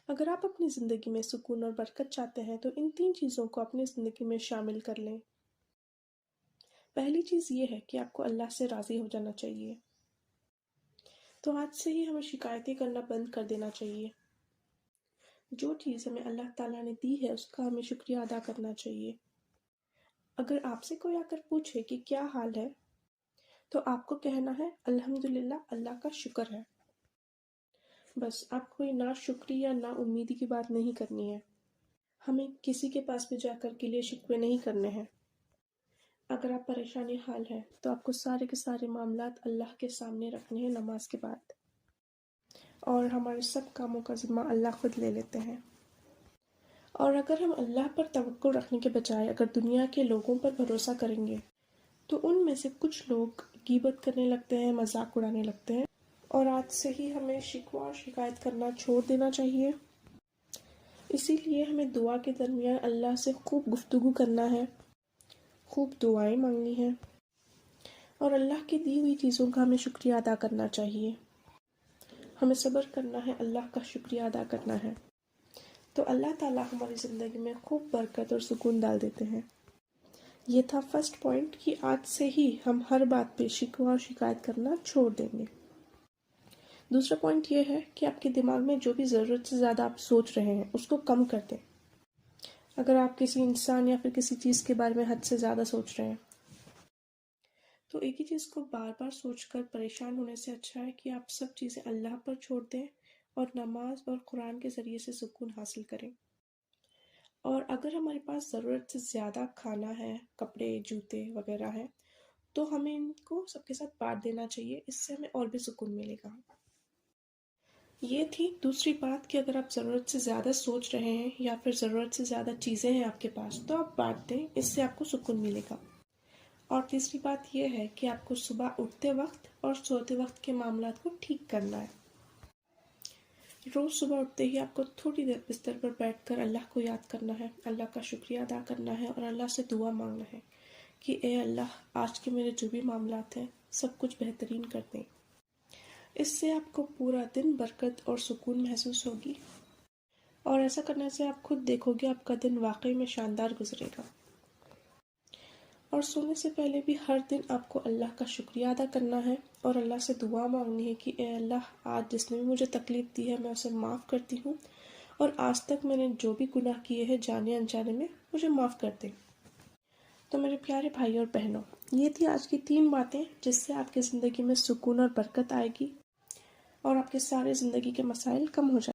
اگر آپ اپنی زندگی میں سکون اور برکت چاہتے ہیں تو ان 3 چیزوں کو اپنی زندگی میں شامل کر لیں۔ پہلی چیز یہ ہے کہ آپ کو اللہ سے راضی ہو جانا چاہیے۔ تو آج سے ہی ہمیں شکایتیں کرنا بند کر دینا چاہیے۔ جو چیز ہمیں اللہ تعالیٰ نے دی ہے اس کا ہمیں شکریہ ادا کرنا چاہیے۔ اگر آپ سے کوئی آ کر پوچھے کہ کیا حال ہے تو آپ کو کہنا ہے الحمدللہ، اللہ کا شکر ہے۔ بس آپ کوئی نا شکری یا نا امیدی کی بات نہیں کرنی ہے۔ ہمیں کسی کے پاس بھی جا کر کے لیے شکوے نہیں کرنے ہیں۔ اگر آپ پریشانی حال ہے تو آپ کو سارے کے سارے معاملات اللہ کے سامنے رکھنے ہیں نماز کے بعد، اور ہمارے سب کاموں کا ذمہ اللہ خود لے لیتے ہیں۔ اور اگر ہم اللہ پر توکل رکھنے کے بجائے اگر دنیا کے لوگوں پر بھروسہ کریں گے تو ان میں سے کچھ لوگ غیبت کرنے لگتے ہیں، مذاق اڑانے لگتے ہیں، اور آج سے ہی ہمیں شکوہ اور شکایت کرنا چھوڑ دینا چاہیے۔ اسی لیے ہمیں دعا کے درمیان اللہ سے خوب گفتگو کرنا ہے، خوب دعائیں مانگنی ہیں، اور اللہ کی دی ہوئی چیزوں کا ہمیں شکریہ ادا کرنا چاہیے۔ ہمیں صبر کرنا ہے، اللہ کا شکریہ ادا کرنا ہے، تو اللہ تعالیٰ ہماری زندگی میں خوب برکت اور سکون ڈال دیتے ہیں۔ یہ تھا فرسٹ پوائنٹ کہ آج سے ہی ہم ہر بات پہ شکوہ اور شکایت کرنا چھوڑ دیں گے۔ دوسرا پوائنٹ یہ ہے کہ آپ کے دماغ میں جو بھی ضرورت سے زیادہ آپ سوچ رہے ہیں اس کو کم کر دیں۔ اگر آپ کسی انسان یا پھر کسی چیز کے بارے میں حد سے زیادہ سوچ رہے ہیں تو ایک ہی چیز کو بار بار سوچ کر پریشان ہونے سے اچھا ہے کہ آپ سب چیزیں اللہ پر چھوڑ دیں اور نماز اور قرآن کے ذریعے سے سکون حاصل کریں۔ اور اگر ہمارے پاس ضرورت سے زیادہ کھانا ہے، کپڑے، جوتے وغیرہ ہیں، تو ہمیں ان کو سب کے ساتھ بانٹ دینا چاہیے، اس سے ہمیں اور بھی سکون ملے گا۔ یہ تھی دوسری بات کہ اگر آپ ضرورت سے زیادہ سوچ رہے ہیں یا پھر ضرورت سے زیادہ چیزیں ہیں آپ کے پاس تو آپ بانٹ دیں، اس سے آپ کو سکون ملے گا۔ اور تیسری بات یہ ہے کہ آپ کو صبح اٹھتے وقت اور سوتے وقت کے معاملات کو ٹھیک کرنا ہے۔ روز صبح اٹھتے ہی آپ کو تھوڑی دیر بستر پر بیٹھ کر اللہ کو یاد کرنا ہے، اللہ کا شکریہ ادا کرنا ہے اور اللہ سے دعا مانگنا ہے کہ اے اللہ، آج کے میرے جو بھی معاملات ہیں سب کچھ بہترین کر دیں۔ اس سے آپ کو پورا دن برکت اور سکون محسوس ہوگی، اور ایسا کرنے سے آپ خود دیکھو گے آپ کا دن واقعی میں شاندار گزرے گا۔ اور سونے سے پہلے بھی ہر دن آپ کو اللہ کا شکریہ ادا کرنا ہے اور اللہ سے دعا مانگنی ہے کہ اے اللہ، آج جس نے بھی مجھے تکلیف دی ہے میں اسے معاف کرتی ہوں، اور آج تک میں نے جو بھی گناہ کیے ہیں جانے انجانے میں مجھے معاف کر دیں۔ تو میرے پیارے بھائی اور بہنوں، یہ تھی آج کی 3 باتیں جس سے آپ کی زندگی میں سکون اور برکت آئے گی اور آپ کے سارے زندگی کے مسائل کم ہو جائیں گے۔